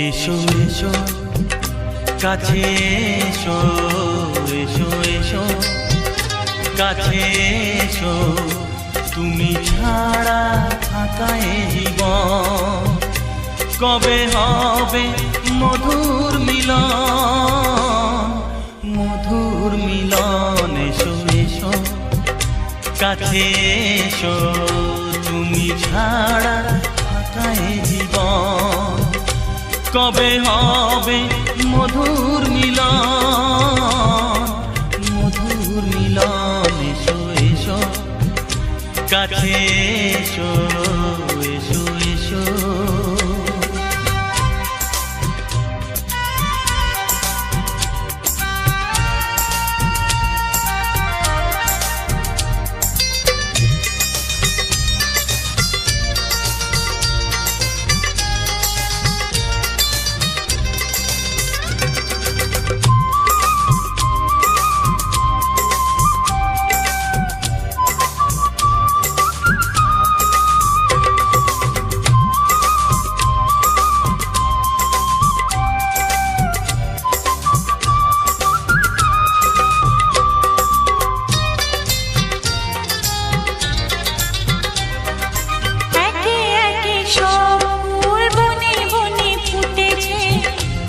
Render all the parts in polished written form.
এসো এসো কাছে এসো, এসো এসো কাছে এসো, তুমি ছাড়া থাকা এ জীবন কবে হবে মধুর মিলন, মধুর মিলন। এসো এসো কাছে এসো, তুমি ছাড়া থাকা এ জীবন কবে হবে মধুর মিলন, মধুর মিলন। এসো এসো কাছে এসো, এসো এসো।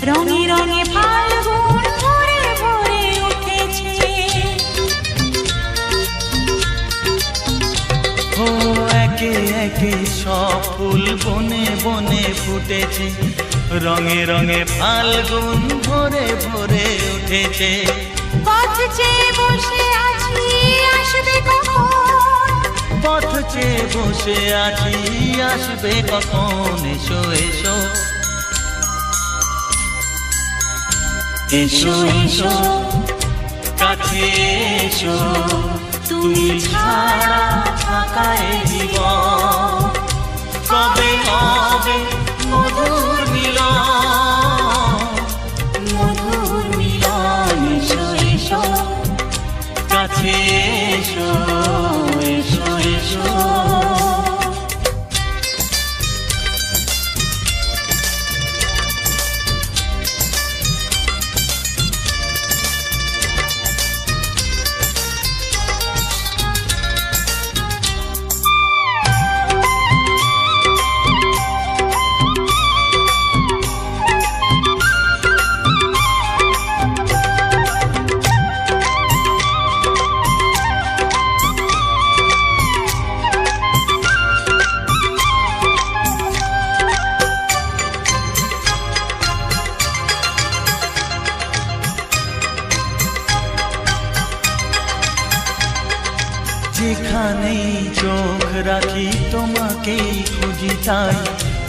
রঙে রঙে ফাল্গুন ভরে ভরে উঠেছে, ও একে একে সব ফুল বনে বনে ফুটেছে, রঙে রঙে ফাল্গুন ভরে ভরে উঠেছে। পথ চেয়ে বসে আছি আসবে কখন, পথ চেয়ে বসে আছি আসবে কখন। এসো এসো এসো এসো কাছে এসো, তুমি ছাড়া থাকা এ জীবন কবে হবে মধুর মিলন, মধুর মিলন। এসো এসো কাছে এসো, এসো এসো। যেখানেই চোখ রাখি তোমাকেই খুঁজি, তাই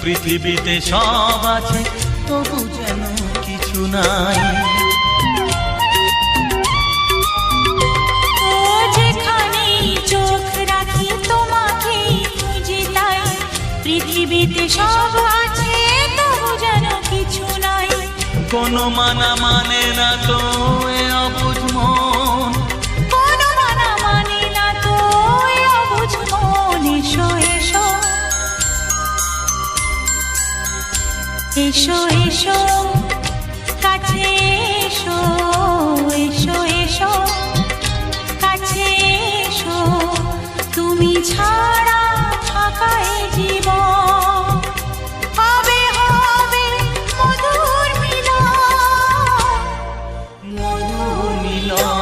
পৃথিবীতে সব আছে তবু যেন কিছু নাই। ও যেখানেই চোখ রাখি তোমাকেই খুঁজি, তাই পৃথিবীতে সব আছে তবু যেন কিছু নাই। কোনো মানা মানে না তো এ অবুঝ মন, কোনো মানা মানে না তো এ অবুঝ মন। এসো এসো এসো এসো কাছে এসো, এসো এসো কাছে এসো, তুমি ছাড়া থাকা এ জীবন হবে হবে মধুর মিলন, মধুর মিলন।